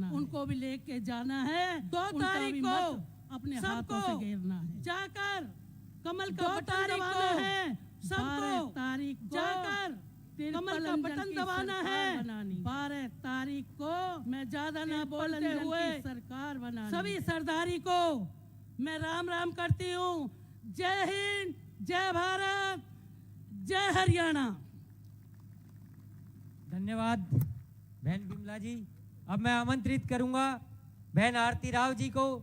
करना, उनको भी लेके जाना है। 2 तारीख को अपने सबको हाथों से घेरना है। जाकर कमल का 2 बटन तारीख दबाना को है। 12 सबको तारीख को जाकर कमल का बटन दबाना है। 12 तारीख को मैं ज्यादा ना बोलते तिरपन हुए की सरकार बनानी। सभी सरदारी को मैं राम राम करती हूँ। जय हिंद, जय भारत, जय हरियाणा। धन्यवाद बहन बिमला जी। अब मैं आमंत्रित करूंगा बहन आरती राव जी को,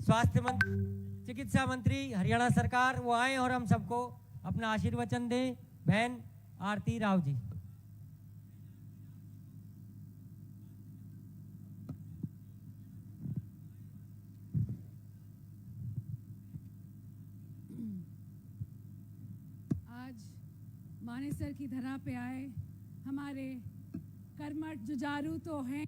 स्वास्थ्य मंत्री, चिकित्सा मंत्री हरियाणा सरकार, वो आए और हम सबको अपना आशीर्वचन दें। बहन आरती राव जी। आज मानेसर की धरा पे आए हमारे कर्मठ जुझारू तो हैं,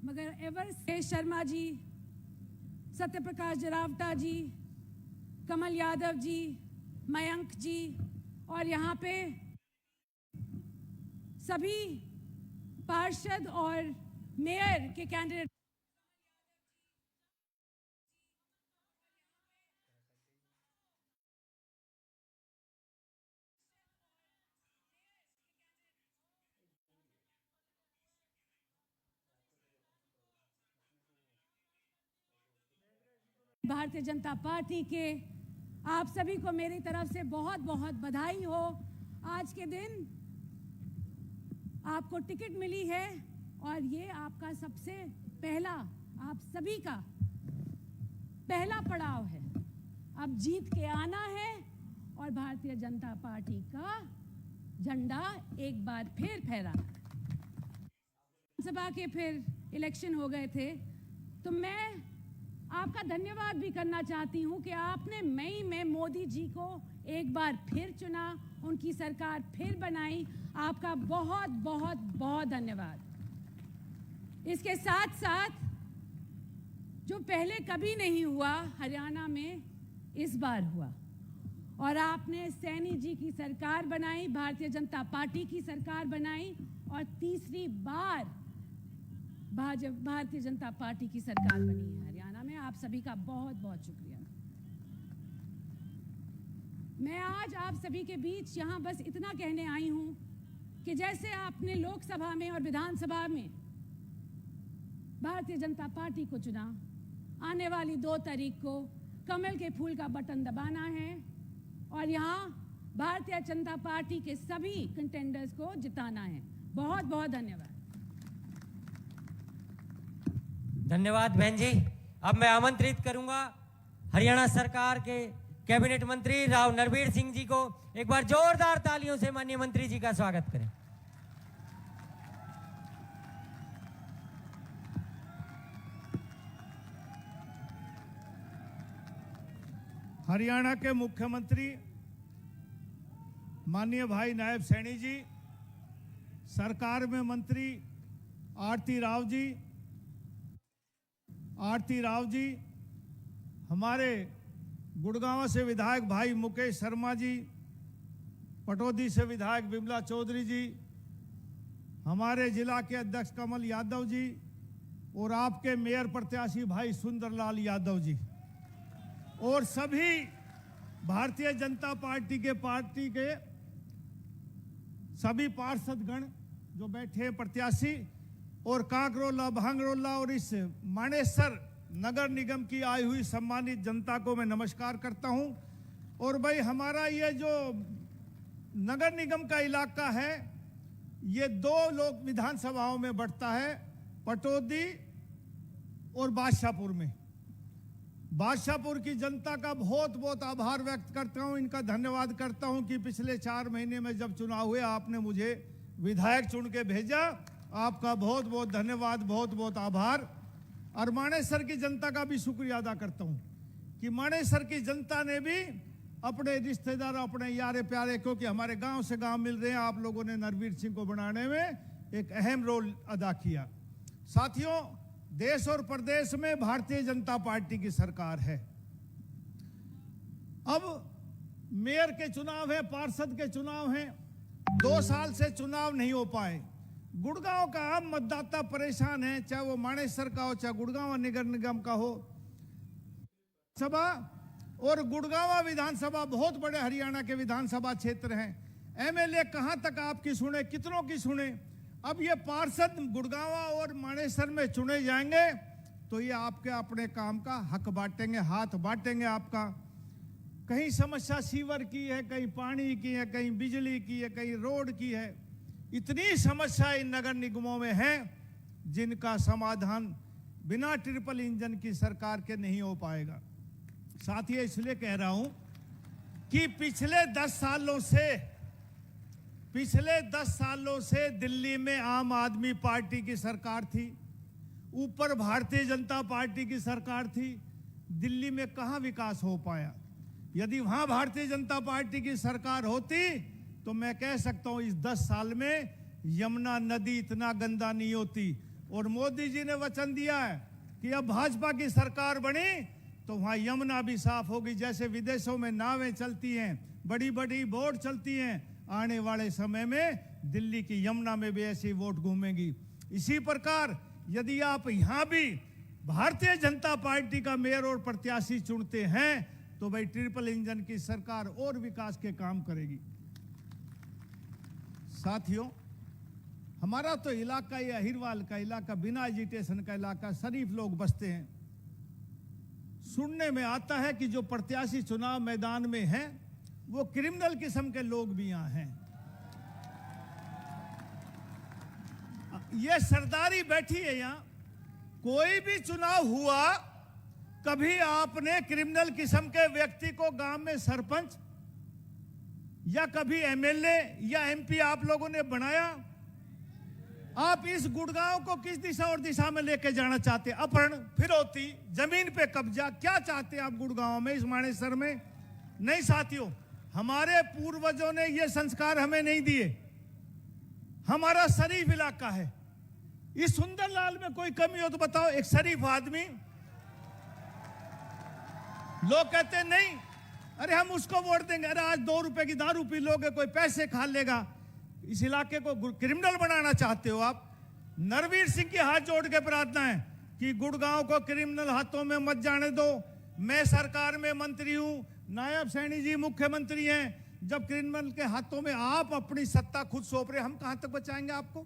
मगर एवर से शर्मा जी, सत्यप्रकाश जरावटा जी, कमल यादव जी, मयंक जी और यहाँ पे सभी पार्षद और मेयर के कैंडिडेट भारतीय जनता पार्टी के आप सभी को मेरी तरफ से बहुत बहुत बधाई हो। आज के दिन आपको टिकट मिली है और ये आपका सबसे पहला, आप सभी का पहला पड़ाव है। अब जीत के आना है और भारतीय जनता पार्टी का झंडा एक बार फिर फहराना है। सभा के फिर इलेक्शन हो गए थे, तो मैं आपका धन्यवाद भी करना चाहती हूं कि आपने मई में मोदी जी को एक बार फिर चुना, उनकी सरकार फिर बनाई। आपका बहुत बहुत बहुत धन्यवाद। इसके साथ साथ जो पहले कभी नहीं हुआ हरियाणा में, इस बार हुआ और आपने सैनी जी की सरकार बनाई, भारतीय जनता पार्टी की सरकार बनाई और तीसरी बार भारतीय जनता पार्टी की सरकार बनी है हरियाणा में। आप सभी का बहुत बहुत शुक्रिया। मैं आज आप सभी के बीच यहाँ बस इतना कहने आई हूँ कि जैसे आपने लोकसभा में और विधानसभा में भारतीय जनता पार्टी को चुना, आने वाली 2 तारीख को कमल के फूल का बटन दबाना है और यहाँ भारतीय जनता पार्टी के सभी कंटेंडर्स को जिताना है। बहुत बहुत धन्यवाद। धन्यवाद बहन जी। अब मैं आमंत्रित करूंगा हरियाणा सरकार के कैबिनेट मंत्री राव नरवीर सिंह जी को। एक बार जोरदार तालियों से माननीय मंत्री जी का स्वागत करें। हरियाणा के मुख्यमंत्री माननीय भाई नायब सैनी जी, सरकार में मंत्री आरती राव जी, हमारे गुड़गांव से विधायक भाई मुकेश शर्मा जी, पटौदी से विधायक बिमला चौधरी जी, हमारे जिला के अध्यक्ष कमल यादव जी और आपके मेयर प्रत्याशी भाई सुंदरलाल यादव जी और सभी भारतीय जनता पार्टी के सभी पार्षदगण जो बैठे हैं, प्रत्याशी और काकरोला, भांगरोला और इस मानेसर नगर निगम की आई हुई सम्मानित जनता को मैं नमस्कार करता हूं। और भाई हमारा ये जो नगर निगम का इलाका है, ये 2 लोक विधानसभाओं में बढ़ता है, पटौदी और बादशाहपुर में। बादशाहपुर की जनता का बहुत बहुत आभार व्यक्त करता हूं, इनका धन्यवाद करता हूं कि पिछले 4 महीने में जब चुनाव हुए आपने मुझे विधायक चुन के भेजा। आपका बहुत बहुत धन्यवाद, बहुत बहुत आभार। और मानेसर की जनता का भी शुक्रिया अदा करता हूं कि मानेसर की जनता ने भी अपने रिश्तेदार, अपने यारे प्यारे, क्योंकि हमारे गांव से गांव मिल रहे हैं, आप लोगों ने नरवीर सिंह को बनाने में एक अहम रोल अदा किया। साथियों, देश और प्रदेश में भारतीय जनता पार्टी की सरकार है। अब मेयर के चुनाव है, पार्षद के चुनाव हैं, 2 साल से चुनाव नहीं हो पाए। गुड़गांव का आम मतदाता परेशान है, चाहे वो मानेसर का हो, चाहे गुड़गांव नगर निगम का हो। सभा और गुड़गांव विधानसभा बहुत बड़े हरियाणा के विधानसभा क्षेत्र हैं। एमएलए कहां तक आपकी सुने, कितनों की सुने। अब ये पार्षद गुड़गांव और मानेसर में चुने जाएंगे तो ये आपके अपने काम का हक बांटेंगे, हाथ बांटेंगे आपका। कहीं समस्या सीवर की है, कहीं पानी की है, कहीं बिजली की है, कहीं रोड की है। इतनी समस्या इन नगर निगमों में है जिनका समाधान बिना ट्रिपल इंजन की सरकार के नहीं हो पाएगा। साथियों, इसलिए कह रहा हूं कि पिछले 10 सालों से दिल्ली में आम आदमी पार्टी की सरकार थी, ऊपर भारतीय जनता पार्टी की सरकार थी। दिल्ली में कहां विकास हो पाया? यदि वहां भारतीय जनता पार्टी की सरकार होती तो मैं कह सकता हूं इस 10 साल में यमुना नदी इतना गंदा नहीं होती। और मोदी जी ने वचन दिया है कि अब भाजपा की सरकार बनी तो वहां यमुना भी साफ होगी। जैसे विदेशों में नावें चलती हैं, बड़ी बड़ी बोट चलती हैं, आने वाले समय में दिल्ली की यमुना में भी ऐसी बोट घूमेंगी। इसी प्रकार यदि आप यहां भी भारतीय जनता पार्टी का मेयर और प्रत्याशी चुनते हैं तो भाई ट्रिपल इंजन की सरकार और विकास के काम करेगी। साथियों, हमारा तो इलाका ये अहिरवाल का इलाका, बिना एजिटेशन का इलाका, शरीफ लोग बसते हैं। सुनने में आता है कि जो प्रत्याशी चुनाव मैदान में हैं वो क्रिमिनल किस्म के लोग भी यहां हैं। ये सरदारी बैठी है यहां। कोई भी चुनाव हुआ, कभी आपने क्रिमिनल किस्म के व्यक्ति को गांव में सरपंच या कभी एमएलए या एमपी आप लोगों ने बनाया? आप इस गुड़गांव को किस दिशा और दिशा में लेके जाना चाहते? अपहरण, फिरौती, जमीन पे कब्जा, क्या चाहते हैं आप गुड़गांव में, इस मानेसर में? नहीं साथियों, हमारे पूर्वजों ने ये संस्कार हमें नहीं दिए। हमारा शरीफ इलाका है। इस सुंदरलाल में कोई कमी हो तो बताओ। एक शरीफ आदमी, लोग कहते हैं नहीं, अरे हम उसको वोट देंगे। अरे आज 2 रुपए की दारू पी लोगे, कोई पैसे खा लेगा। इस इलाके को क्रिमिनल बनाना चाहते हो आप? नरवीर सिंह की हाथ जोड़ के प्रार्थना है कि गुड़गांव को क्रिमिनल हाथों में मत जाने दो। मैं सरकार में मंत्री हूं, नायब सैनी जी मुख्यमंत्री हैं। जब क्रिमिनल के हाथों में आप अपनी सत्ता खुद सौंप रहे, हम कहां तक बचाएंगे आपको?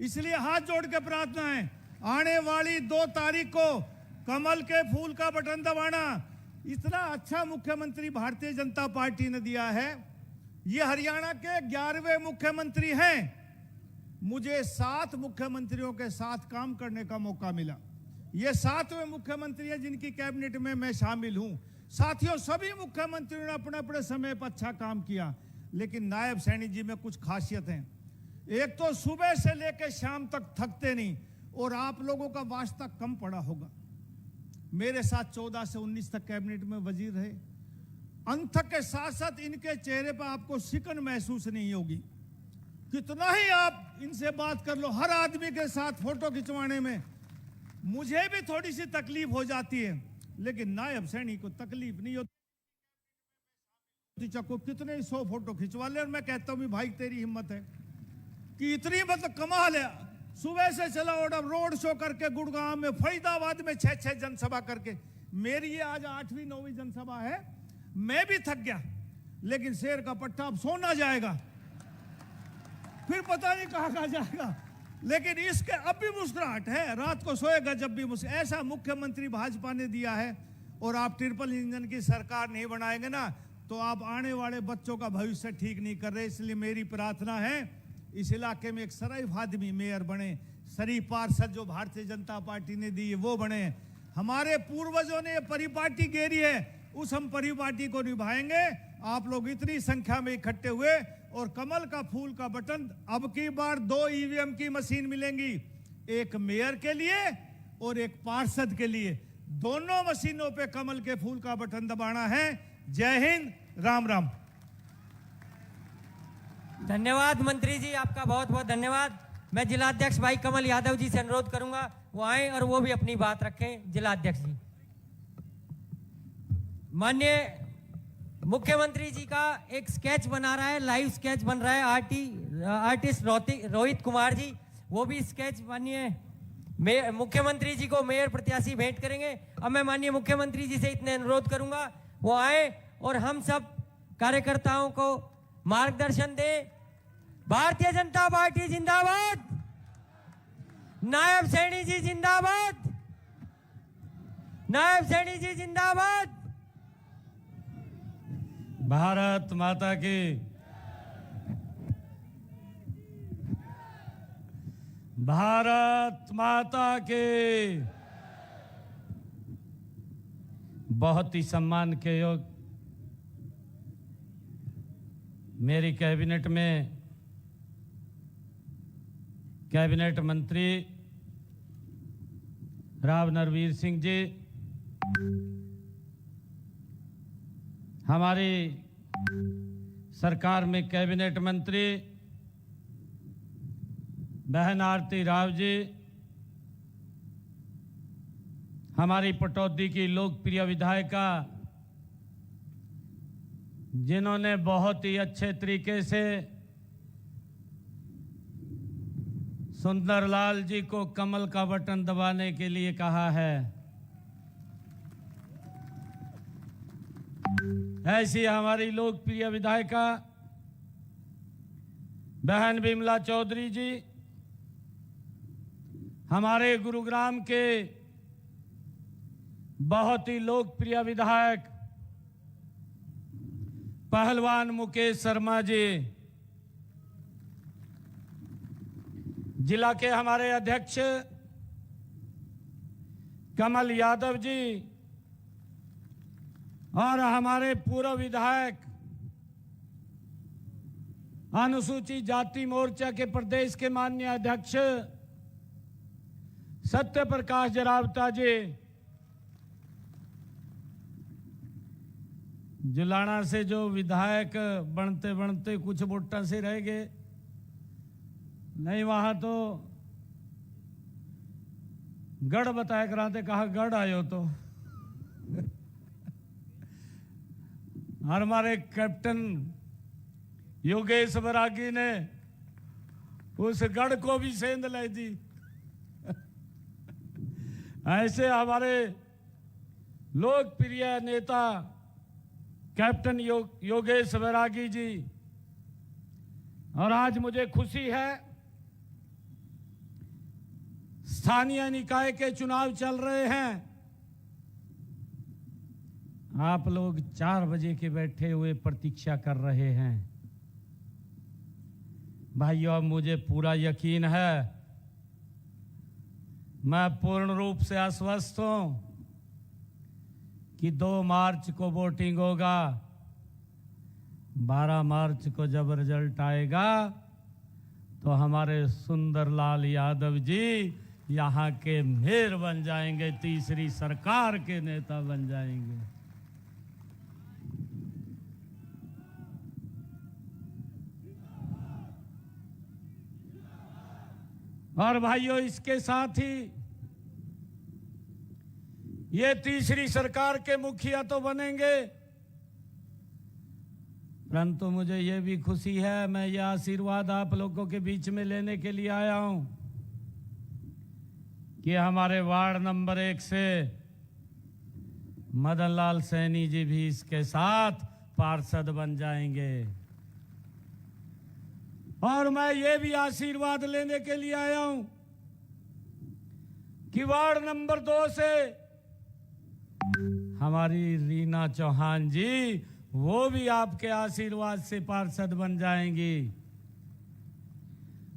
इसलिए हाथ जोड़ के प्रार्थना है, आने वाली 2 तारीख को कमल के फूल का बटन दबाना। इतना अच्छा मुख्यमंत्री भारतीय जनता पार्टी ने दिया है। ये हरियाणा के 11वें मुख्यमंत्री हैं। मुझे 7 मुख्यमंत्रियों के साथ काम करने का मौका मिला। ये 7वें मुख्यमंत्री हैं जिनकी कैबिनेट में मैं शामिल हूं। साथियों, सभी मुख्यमंत्रियों ने अपने अपने समय पर अच्छा काम किया, लेकिन नायब सैनी जी में कुछ खासियत हैं। एक तो सुबह से लेकर शाम तक थकते नहीं, और आप लोगों का वास्ता कम पड़ा होगा। मेरे साथ 14 से 19 तक कैबिनेट में वजीर रहे। अंत के साथ साथ इनके चेहरे पर आपको सिकन महसूस नहीं होगी। कितना ही आप इनसे बात कर लो, हर आदमी के साथ फोटो खिंचवाने में मुझे भी थोड़ी सी तकलीफ हो जाती है, लेकिन नायब सैनी को तकलीफ नहीं होती। को कितने 100 फोटो खिंचवा ले, और मैं कहता हूं भाई तेरी हिम्मत है कि इतनी, मतलब कमाल है। सुबह से चला और अब रोड शो करके गुड़गांव में, फरीदाबाद में 6 जनसभा करके। मेरी ये आज 8वीं 9वीं जनसभा है। मैं भी थक गया, लेकिन शेर का पट्टा अब सोना जाएगा, फिर पता नहीं कहां जाएगा। लेकिन इसके अब भी मुस्कुराहट है, रात को सोएगा जब भी ऐसा मुख्यमंत्री भाजपा ने दिया है। और आप ट्रिपल इंजन की सरकार नहीं बनाएंगे ना, तो आप आने वाले बच्चों का भविष्य ठीक नहीं कर रहे। इसलिए मेरी प्रार्थना है, इस इलाके में एक शरीफ आदमी मेयर बने, शरीफ पार्षद जो भारतीय जनता पार्टी ने दी है वो बने। हमारे पूर्वजों ने ये परिपाटी घेरी है, उस हम परिपाटी को निभाएंगे। आप लोग इतनी संख्या में इकट्ठे हुए, और कमल का फूल का बटन, अब की बार 2 ईवीएम की मशीन मिलेंगी, एक मेयर के लिए और एक पार्षद के लिए। दोनों मशीनों पे कमल के फूल का बटन दबाना है। जय हिंद, राम राम। धन्यवाद मंत्री जी, आपका बहुत बहुत धन्यवाद। मैं जिलाध्यक्ष भाई कमल यादव जी से अनुरोध करूंगा वो आए और वो भी अपनी बात रखें। जिला अध्यक्ष जी। माननीय मुख्यमंत्री जी का एक स्केच बना रहा है, लाइव स्केच बन रहा है आर्टिस्ट रोहित कुमार जी, वो भी स्केच माननीय मुख्यमंत्री जी को मेयर प्रत्याशी भेंट करेंगे। अब मैं माननीय मुख्यमंत्री जी से इतने अनुरोध करूंगा वो आए और हम सब कार्यकर्ताओं को मार्गदर्शन दे। भारतीय जनता पार्टी जिंदाबाद, नायब सैनी जी जिंदाबाद, नायब सैनी जी जिंदाबाद। भारत माता की, भारत माता के। बहुत ही सम्मान के योग मेरी कैबिनेट में कैबिनेट मंत्री राव नरवीर सिंह जी, हमारी सरकार में कैबिनेट मंत्री बहन आरती राव जी, हमारी पटौदी की लोकप्रिय विधायिका जिन्होंने बहुत ही अच्छे तरीके से सुंदरलाल जी को कमल का बटन दबाने के लिए कहा है, ऐसी हमारी लोकप्रिय विधायिका बहन बिमला चौधरी जी, हमारे गुरुग्राम के बहुत ही लोकप्रिय विधायक पहलवान मुकेश शर्मा जी, जिला के हमारे अध्यक्ष कमल यादव जी और हमारे पूर्व विधायक अनुसूचित जाति मोर्चा के प्रदेश के माननीय अध्यक्ष सत्य प्रकाश जरावता जी, जुलाना से जो विधायक बनते बनते कुछ वोटा से रह गए, नहीं वहां तो गढ़ बताया कराते, कहा गढ़ आयो तो और हमारे कैप्टन योगेश बरागी ने उस गढ़ को भी सेंध लाई दी। ऐसे हमारे लोकप्रिय नेता कैप्टन योगेश बैरागी जी, और आज मुझे खुशी है स्थानीय निकाय के चुनाव चल रहे हैं, आप लोग 4 बजे के बैठे हुए प्रतीक्षा कर रहे हैं। भाइयों, अब मुझे पूरा यकीन है, मैं पूर्ण रूप से आश्वस्त हूं कि 2 मार्च को वोटिंग होगा। 12 मार्च को जब रिजल्ट आएगा तो हमारे सुंदरलाल यादव जी यहाँ के मेयर बन जाएंगे, तीसरी सरकार के नेता बन जाएंगे। और भाइयों, इसके साथ ही ये तीसरी सरकार के मुखिया तो बनेंगे, परंतु मुझे ये भी खुशी है, मैं ये आशीर्वाद आप लोगों के बीच में लेने के लिए आया हूं कि हमारे वार्ड नंबर 1 से मदन लाल सैनी जी भी इसके साथ पार्षद बन जाएंगे। और मैं ये भी आशीर्वाद लेने के लिए आया हूं कि वार्ड नंबर 2 से हमारी रीना चौहान जी, वो भी आपके आशीर्वाद से पार्षद बन जाएंगी।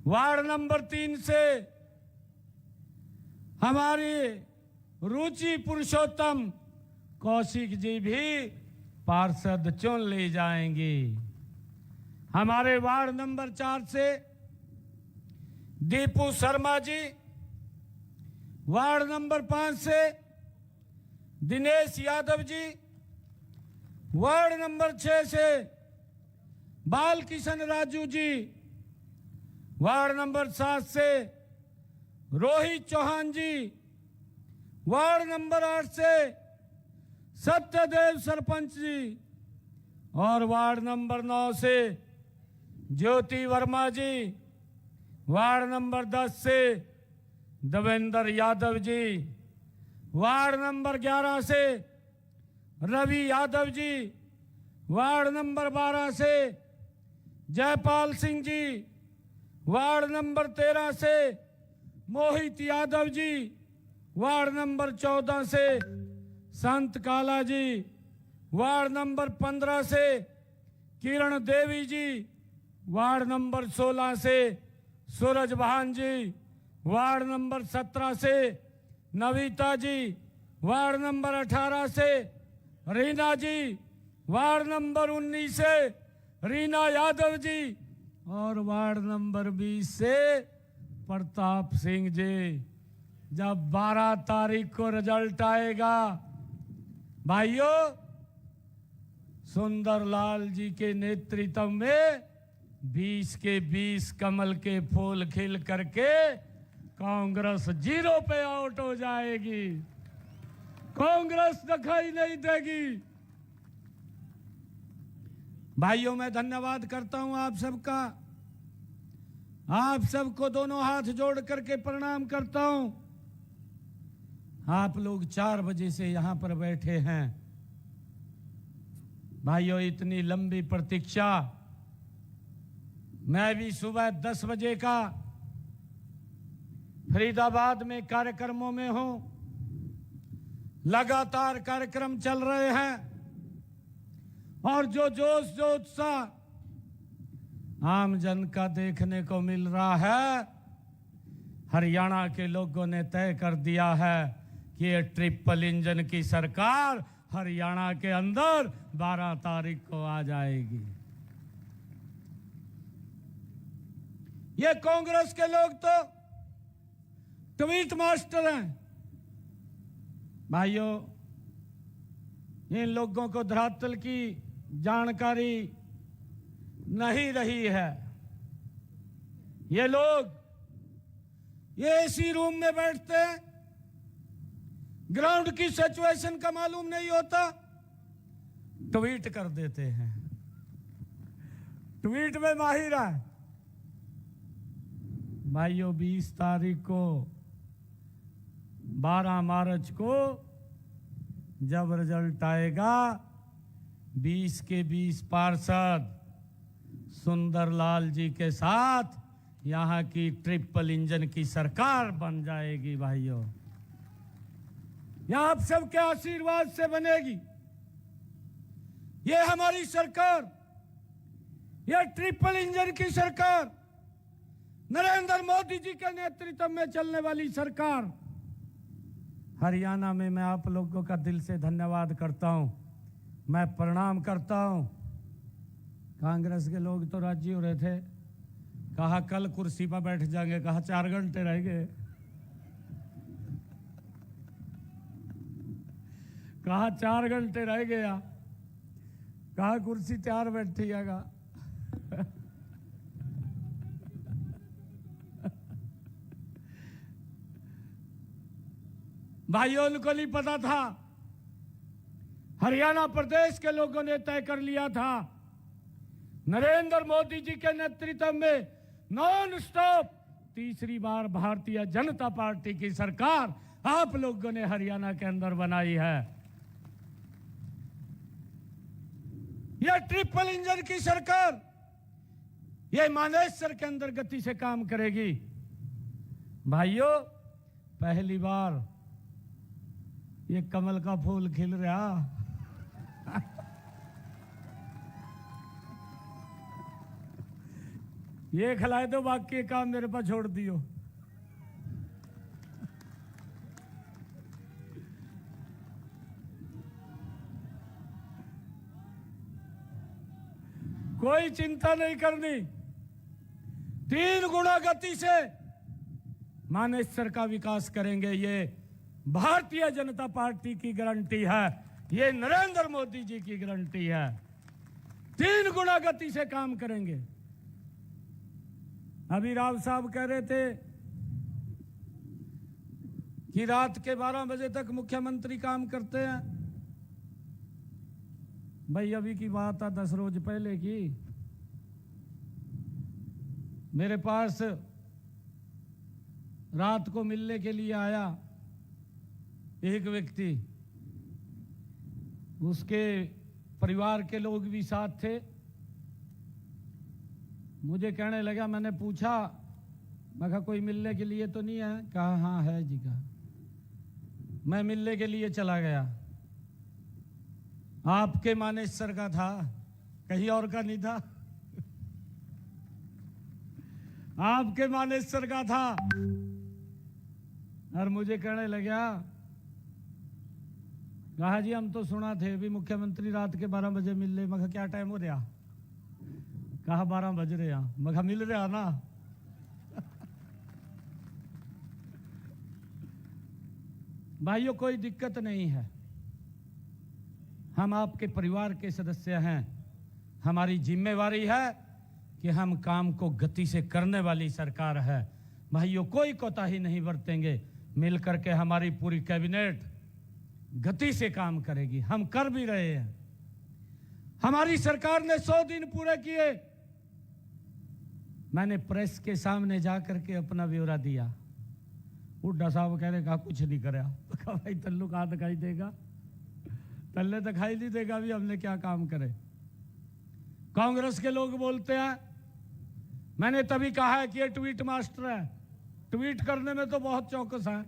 वार्ड नंबर 3 से हमारी रुचि पुरुषोत्तम कौशिक जी भी पार्षद चुन ली जाएंगी। हमारे वार्ड नंबर 4 से दीपू शर्मा जी, वार्ड नंबर 5 से दिनेश यादव जी, वार्ड नंबर 6 से बाल किशन राजू जी, वार्ड नंबर 7 से रोहित चौहान जी, वार्ड नंबर 8 से सत्यदेव सरपंच जी, और वार्ड नंबर 9 से ज्योति वर्मा जी, वार्ड नंबर 10 से देवेंद्र यादव जी, वार्ड नंबर 11 से रवि यादव जी, वार्ड नंबर 12 से जयपाल सिंह जी, वार्ड नंबर 13 से मोहित यादव जी, वार्ड नंबर 14 से संत काला जी, वार्ड नंबर 15 से किरण देवी जी, वार्ड नंबर 16 से सूरज भान जी, वार्ड नंबर 17 से नविता जी, वार्ड नंबर 18 से रीना जी, वार्ड नंबर 19 से रीना यादव जी, और वार्ड नंबर 20 से प्रताप सिंह जी। जब 12 तारीख को रिजल्ट आएगा भाइयों, सुंदरलाल जी के नेतृत्व में 20 के 20 कमल के फूल खिल करके कांग्रेस 0 पे आउट हो जाएगी। कांग्रेस दिखाई नहीं देगी। भाइयों, मैं धन्यवाद करता हूं आप सबका। आप सबको दोनों हाथ जोड़ करके प्रणाम करता हूं। आप लोग 4 बजे से यहां पर बैठे हैं। भाइयों, इतनी लंबी प्रतीक्षा, मैं भी सुबह 10 बजे का फरीदाबाद में कार्यक्रमों में हूं। लगातार कार्यक्रम चल रहे हैं और जो जोश जो उत्साह आम जन का देखने को मिल रहा है, हरियाणा के लोगों ने तय कर दिया है कि ये ट्रिपल इंजन की सरकार हरियाणा के अंदर 12 तारीख को आ जाएगी। ये कांग्रेस के लोग तो ट्वीट मास्टर हैं। भाइयों, इन लोगों को धरातल की जानकारी नहीं रही है। ये लोग ये एसी रूम में बैठते हैं, ग्राउंड की सिचुएशन का मालूम नहीं होता, ट्वीट कर देते हैं। ट्वीट में माहिर है। भाइयों, 20 तारीख को 12 मार्च को जब रिजल्ट आएगा, 20 के 20 पार्षद सुंदरलाल जी के साथ यहां की ट्रिपल इंजन की सरकार बन जाएगी। भाइयों, यहां आप सबके आशीर्वाद से बनेगी ये हमारी सरकार। ये ट्रिपल इंजन की सरकार, नरेंद्र मोदी जी के नेतृत्व में चलने वाली सरकार। हरियाणा में मैं आप लोगों का दिल से धन्यवाद करता हूं, मैं प्रणाम करता हूं। कांग्रेस के लोग तो राजी हो रहे थे, कहा कल कुर्सी पर बैठ जाएंगे, कहा 4 घंटे रह गए, कहा 4 घंटे रह गया, कहा कुर्सी तैयार बैठिएगा। भाइयों, उनको नहीं पता था, हरियाणा प्रदेश के लोगों ने तय कर लिया था, नरेंद्र मोदी जी के नेतृत्व में नॉन स्टॉप तीसरी बार भारतीय जनता पार्टी की सरकार आप लोगों ने हरियाणा के अंदर बनाई है। यह ट्रिपल इंजन की सरकार यह मानेसर के अंदर गति से काम करेगी। भाइयों, पहली बार ये कमल का फूल खिल रहा। ये खिलाए दो, बाकी के काम मेरे पास छोड़ दियो। कोई चिंता नहीं करनी, 3 गुना गति से मानेसर का विकास करेंगे। ये भारतीय जनता पार्टी की गारंटी है, ये नरेंद्र मोदी जी की गारंटी है। 3 गुना गति से काम करेंगे। अभी राव साहब कह रहे थे कि रात के 12 बजे तक मुख्यमंत्री काम करते हैं। भाई अभी की बात है 10 रोज पहले की, मेरे पास रात को मिलने के लिए आया एक व्यक्ति, उसके परिवार के लोग भी साथ थे। मुझे कहने लगा, मैंने पूछा, मैं कहा कोई मिलने के लिए तो नहीं है? कहा हाँ है जी। कहा मैं मिलने के लिए चला गया, आपके मानेसर का था, कहीं और का नहीं था, आपके मानेसर का था। और मुझे कहने लगा, कहा जी हम तो सुना थे भी मुख्यमंत्री रात के 12 बजे मिल रहे। मैं कहा क्या टाइम हो रहा? कहा 12 बज रहे हैं। मैं कहा मिल रहा ना। भाइयों कोई दिक्कत नहीं है, हम आपके परिवार के सदस्य हैं। हमारी जिम्मेवारी है कि हम काम को गति से करने वाली सरकार है। भाइयों कोई कोताही नहीं बरतेंगे, मिलकर के हमारी पूरी कैबिनेट गति से काम करेगी। हम कर भी रहे हैं। हमारी सरकार ने 100 दिन पूरे किए। मैंने प्रेस के सामने जाकर के अपना ब्यौरा दिया। बुड्ढा साहब कह रहे कहा कुछ नहीं कराया। कहा भाई तल्लू कहाँ दिखाई देगा, तल्ले दिखाई नहीं देगा भी हमने क्या काम करे। कांग्रेस के लोग बोलते हैं, मैंने तभी कहा है कि ये ट्वीट मास्टर है, ट्वीट करने में तो बहुत चौकस है,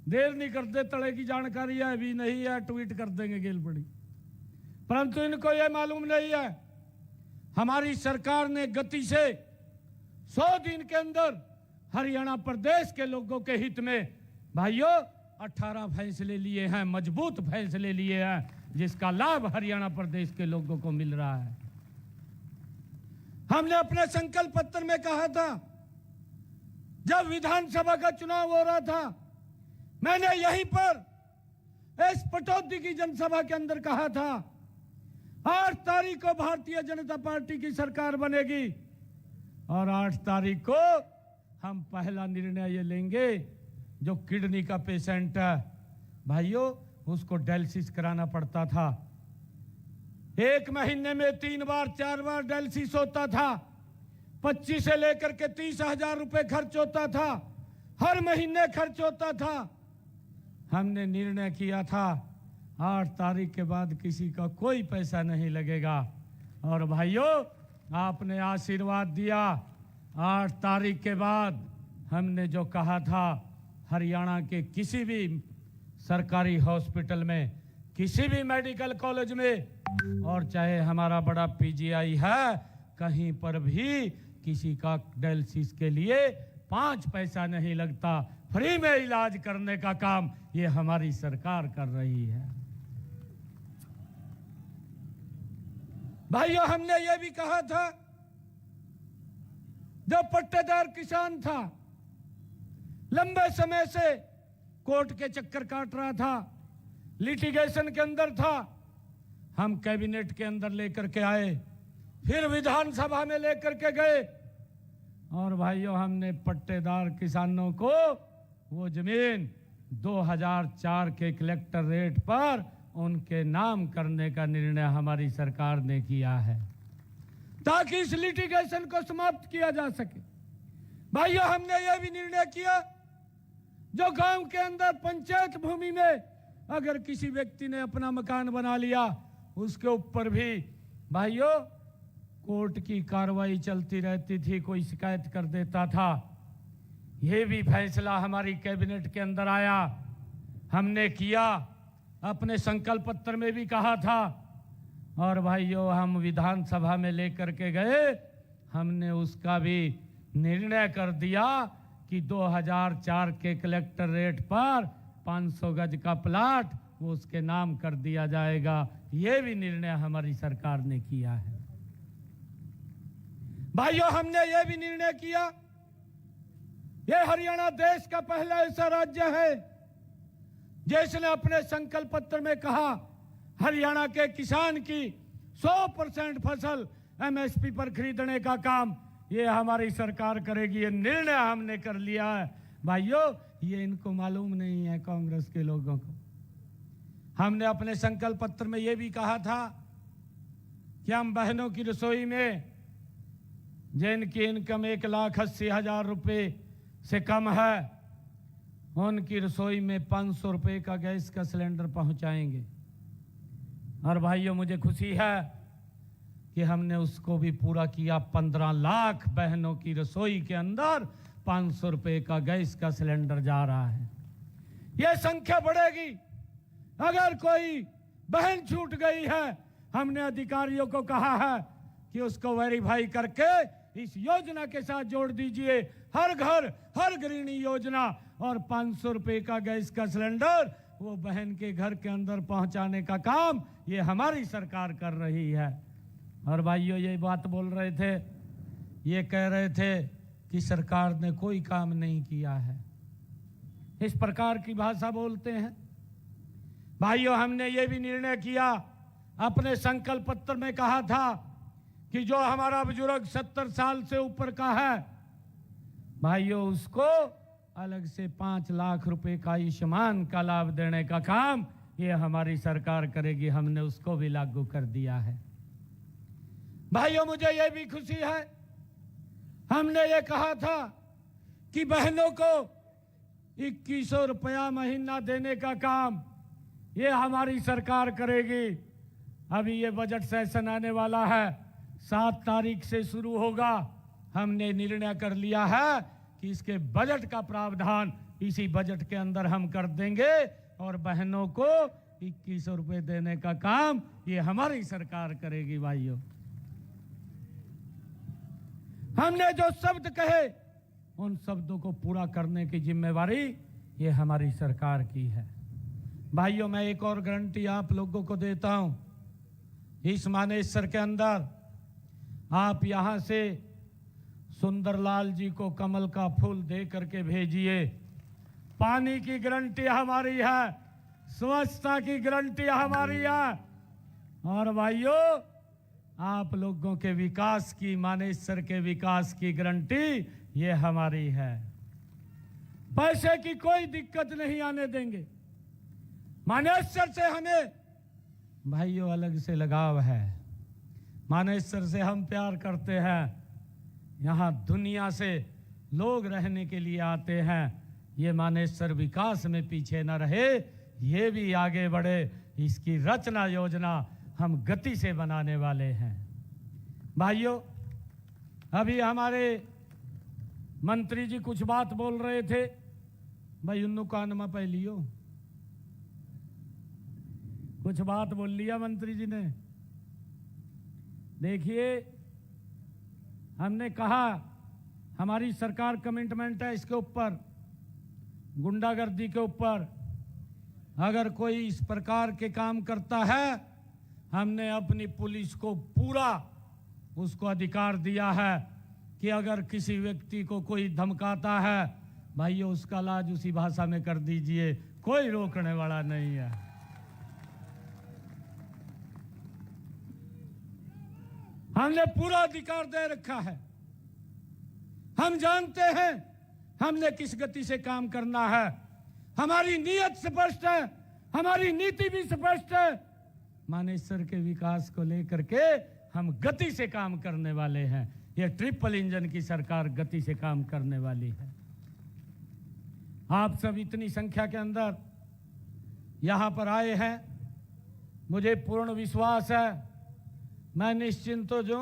देर नहीं करते, तड़े की जानकारी है भी नहीं है, ट्वीट कर देंगे गेल पड़ी। परंतु इनको यह मालूम नहीं है, हमारी सरकार ने गति से 100 दिन के अंदर हरियाणा प्रदेश के लोगों के हित में भाइयों 18 फैसले लिए हैं, मजबूत फैसले लिए हैं, जिसका लाभ हरियाणा प्रदेश के लोगों को मिल रहा है। हमने अपने संकल्प पत्र में कहा था, जब विधानसभा का चुनाव हो रहा था, मैंने यहीं पर इस पटौदी की जनसभा के अंदर कहा था 8 तारीख को भारतीय जनता पार्टी की सरकार बनेगी और 8 तारीख को हम पहला निर्णय ये लेंगे, जो किडनी का पेशेंट है भाइयों उसको डायलिसिस कराना पड़ता था, 1 महीने में 3 बार 4 बार डायलिसिस होता था, 25 से लेकर के 30,000 रुपए खर्च होता था, हर महीने खर्च होता था। हमने निर्णय किया था 8 तारीख के बाद किसी का कोई पैसा नहीं लगेगा। और भाइयों आपने आशीर्वाद दिया। 8 तारीख के बाद हमने जो कहा था, हरियाणा के किसी भी सरकारी हॉस्पिटल में, किसी भी मेडिकल कॉलेज में, और चाहे हमारा बड़ा पीजीआई है, कहीं पर भी किसी का डायलिसिस के लिए 5 पैसा नहीं लगता। फ्री में इलाज करने का काम ये हमारी सरकार कर रही है। भाइयों हमने ये भी कहा था, जो पट्टेदार किसान था, लंबे समय से कोर्ट के चक्कर काट रहा था, लिटिगेशन के अंदर था, हम कैबिनेट के अंदर लेकर के आए, फिर विधानसभा में लेकर के गए, और भाइयों हमने पट्टेदार किसानों को वो जमीन 2004 के कलेक्टर रेट पर उनके नाम करने का निर्णय हमारी सरकार ने किया है, ताकि इस लिटिगेशन को समाप्त किया जा सके। भाइयों हमने यह भी निर्णय किया, जो गांव के अंदर पंचायत भूमि में अगर किसी व्यक्ति ने अपना मकान बना लिया, उसके ऊपर भी भाइयों कोर्ट की कार्रवाई चलती रहती थी, कोई शिकायत कर देता था। यह भी फैसला हमारी कैबिनेट के अंदर आया, हमने किया, अपने संकल्प पत्र में भी कहा था, और भाइयों हम विधानसभा में लेकर के गए, हमने उसका भी निर्णय कर दिया कि 2004 के कलेक्टर रेट पर 500 गज का प्लाट वो उसके नाम कर दिया जाएगा। ये भी निर्णय हमारी सरकार ने किया है। भाइयों हमने ये भी निर्णय किया, ये हरियाणा देश का पहला ऐसा राज्य है जिसने अपने संकल्प पत्र में कहा हरियाणा के किसान की 100% फसल एमएसपी पर खरीदने का काम ये हमारी सरकार करेगी। ये निर्णय हमने कर लिया है। भाइयों ये इनको मालूम नहीं है कांग्रेस के लोगों को। हमने अपने संकल्प पत्र में ये भी कहा था कि हम बहनों की रसोई में जिनकी इनकम 1,80,000 रुपये से कम है उनकी रसोई में 500 रुपये का गैस का सिलेंडर पहुंचाएंगे। और भाइयों मुझे खुशी है कि हमने उसको भी पूरा किया। 15 लाख बहनों की रसोई के अंदर 500 रुपये का गैस का सिलेंडर जा रहा है। यह संख्या बढ़ेगी। अगर कोई बहन छूट गई है, हमने अधिकारियों को कहा है कि उसको वेरीफाई करके इस योजना के साथ जोड़ दीजिए। हर घर हर गृहिणी योजना और 500 रुपये का गैस का सिलेंडर वो बहन के घर के अंदर पहुंचाने का काम ये हमारी सरकार कर रही है। और भाइयों ये बात बोल रहे थे, ये कह रहे थे कि सरकार ने कोई काम नहीं किया है, इस प्रकार की भाषा बोलते हैं। भाइयों हमने ये भी निर्णय किया, अपने संकल्प पत्र में कहा था कि जो हमारा बुजुर्ग 70 साल से ऊपर का है भाइयों उसको अलग से 5 लाख रुपए का आयुष्मान का लाभ देने का काम ये हमारी सरकार करेगी। हमने उसको भी लागू कर दिया है। भाइयों मुझे ये भी खुशी है, हमने ये कहा था कि बहनों को 2100 रुपया महीना देने का काम ये हमारी सरकार करेगी। अभी ये बजट सेशन आने वाला है, 7 तारीख से शुरू होगा। हमने निर्णय कर लिया है कि इसके बजट का प्रावधान इसी बजट के अंदर हम कर देंगे और बहनों को 2100 रुपये देने का काम ये हमारी सरकार करेगी। भाइयों हमने जो शब्द कहे उन शब्दों को पूरा करने की जिम्मेवारी ये हमारी सरकार की है। भाइयों मैं एक और गारंटी आप लोगों को देता हूं, इस मानेसर के अंदर आप यहां से सुंदरलाल जी को कमल का फूल दे करके भेजिए। पानी की गारंटी हमारी है, स्वच्छता की गारंटी हमारी है। और भाइयों आप लोगों के विकास की, मानेसर के विकास की गारंटी ये हमारी है। पैसे की कोई दिक्कत नहीं आने देंगे। मानेसर से हमें भाइयों अलग से लगाव है, मानेसर से हम प्यार करते हैं। यहाँ दुनिया से लोग रहने के लिए आते हैं। ये मानेसर विकास में पीछे न रहे, ये भी आगे बढ़े, इसकी रचना योजना हम गति से बनाने वाले हैं। भाइयों अभी हमारे मंत्री जी कुछ बात बोल रहे थे, भाई उन्नु कान में पह लियो, कुछ बात बोल लिया मंत्री जी ने। देखिए हमने कहा हमारी सरकार कमिटमेंट है इसके ऊपर, गुंडागर्दी के ऊपर। अगर कोई इस प्रकार के काम करता है हमने अपनी पुलिस को पूरा उसको अधिकार दिया है कि अगर किसी व्यक्ति को कोई धमकाता है भाइयों उसका इलाज उसी भाषा में कर दीजिए, कोई रोकने वाला नहीं है। हमने पूरा अधिकार दे रखा है। हम जानते हैं हमने किस गति से काम करना है। हमारी नीयत स्पष्ट है, हमारी नीति भी स्पष्ट है। मानेसर के विकास को लेकर के हम गति से काम करने वाले हैं। यह ट्रिपल इंजन की सरकार गति से काम करने वाली है। आप सब इतनी संख्या के अंदर यहां पर आए हैं, मुझे पूर्ण विश्वास है मैं निश्चिंत हो जो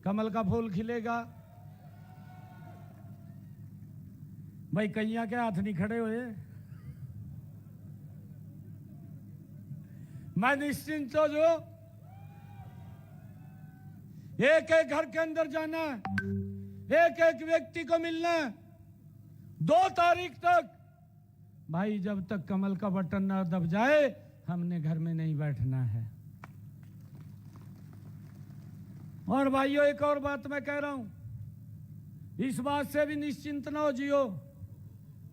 कमल का फूल खिलेगा। भाई कैया के हाथ नहीं खड़े हुए, मैं निश्चिंत हो जो एक एक घर के अंदर जाना है, एक एक व्यक्ति को मिलना है 2 तारीख तक। भाई जब तक कमल का बटन ना दब जाए हमने घर में नहीं बैठना है। और भाइयों एक और बात मैं कह रहा हूं, इस बात से भी निश्चिंत ना हो जियो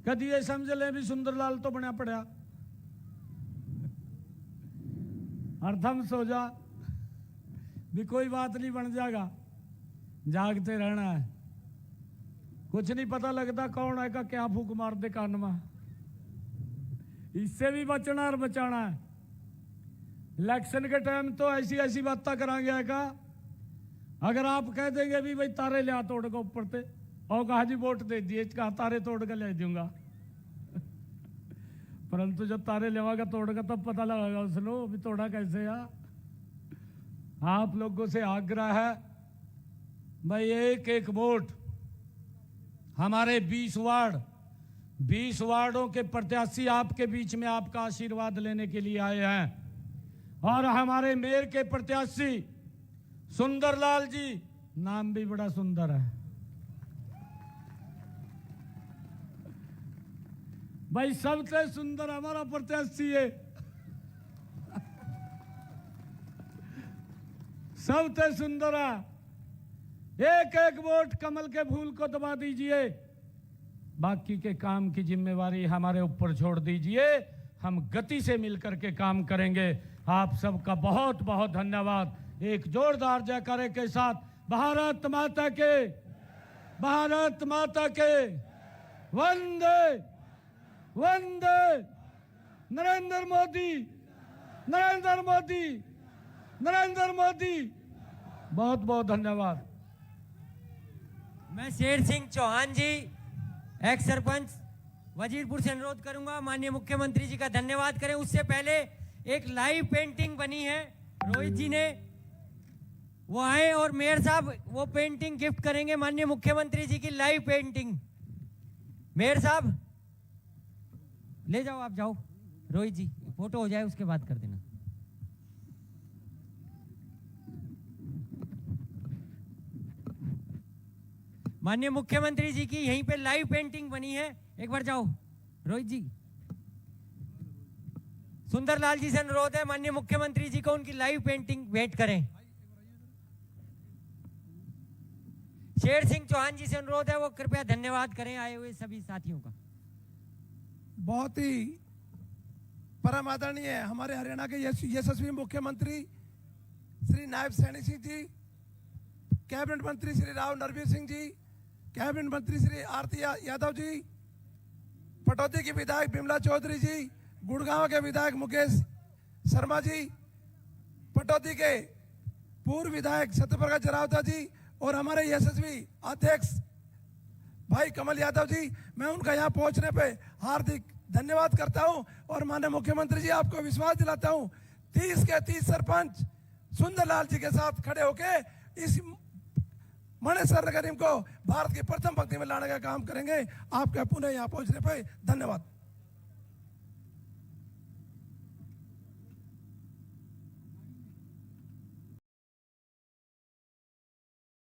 कभी ये समझ ले भी सुंदरलाल तो बना पड़ा, अर्थम सो जा भी कोई बात नहीं, बन जाएगा। जागते रहना है, कुछ नहीं पता लगता कौन है का क्या फूक मार दे कान में। इससे भी बचना और बचाना है। इलेक्शन के टाइम तो ऐसी ऐसी बातें कराएंगे है का, अगर आप कह देंगे भी भाई तारे ले तोड़ के ऊपर से और कहा जी वोट दे दिए, कहा तारे तोड़ के ले दूंगा। परंतु जब तारे लेवागा तोड़ का तब पता लगेगा उसको भी तोड़ा कैसे है। आप लोगों से आग्रह है भाई एक एक वोट हमारे 20 वार्डों के प्रत्याशी आपके बीच में आपका आशीर्वाद लेने के लिए आए हैं। और हमारे मेयर के प्रत्याशी सुंदरलाल जी, नाम भी बड़ा सुंदर है भाई, सबसे सुंदर हमारा प्रत्याशी है। सबसे सुंदर है। एक एक वोट कमल के फूल को दबा दीजिए, बाकी के काम की जिम्मेवारी हमारे ऊपर छोड़ दीजिए। हम गति से मिलकर के काम करेंगे। आप सबका बहुत बहुत धन्यवाद। एक जोरदार जयकारे के साथ भारत माता के, भारत माता के, वंदे वंदे, नरेंद्र मोदी, नरेंद्र मोदी, नरेंद्र मोदी। बहुत बहुत धन्यवाद। मैं शेर सिंह चौहान जी, एक्स सरपंच वजीरपुर से अनुरोध करूंगा माननीय मुख्यमंत्री जी का धन्यवाद करें। उससे पहले एक लाइव पेंटिंग बनी है रोहित जी ने, वो आए और मेयर साहब वो पेंटिंग गिफ्ट करेंगे माननीय मुख्यमंत्री जी की लाइव पेंटिंग। मेयर साहब ले जाओ, आप जाओ। रोहित जी फोटो हो जाए उसके बाद कर देना। माननीय मुख्यमंत्री जी की यहीं पे लाइव पेंटिंग बनी है, एक बार जाओ रोहित जी। सुंदरलाल जी से अनुरोध है माननीय मुख्यमंत्री जी को उनकी लाइव पेंटिंग भेंट करें। शेर सिंह चौहान जी से अनुरोध है वो कृपया धन्यवाद करें आए हुए सभी साथियों का। बहुत ही परम आदरणीय हमारे हरियाणा के यशस्वी मुख्यमंत्री श्री नायब सैनी सिंह जी, कैबिनेट मंत्री श्री राव नरवीर सिंह जी, कैबिनेट मंत्री श्री आरती यादव जी, पटौदी के विधायक बिमला चौधरी जी, गुड़गांव के विधायक मुकेश शर्मा जी, पटौदी के पूर्व विधायक सत्यप्रकाश जरावता जी और हमारे यशस्वी अध्यक्ष भाई कमल यादव जी, मैं उनका यहाँ पहुंचने पे हार्दिक धन्यवाद करता हूं। और माननीय मुख्यमंत्री जी आपको विश्वास दिलाता हूं 30 के 30 सरपंच सुंदरलाल जी के साथ खड़े होके इस मणेश्वर नगर निगम को भारत की प्रथम पंक्ति में लाने का काम करेंगे। आपके पुनः यहाँ पहुंचने पे धन्यवाद।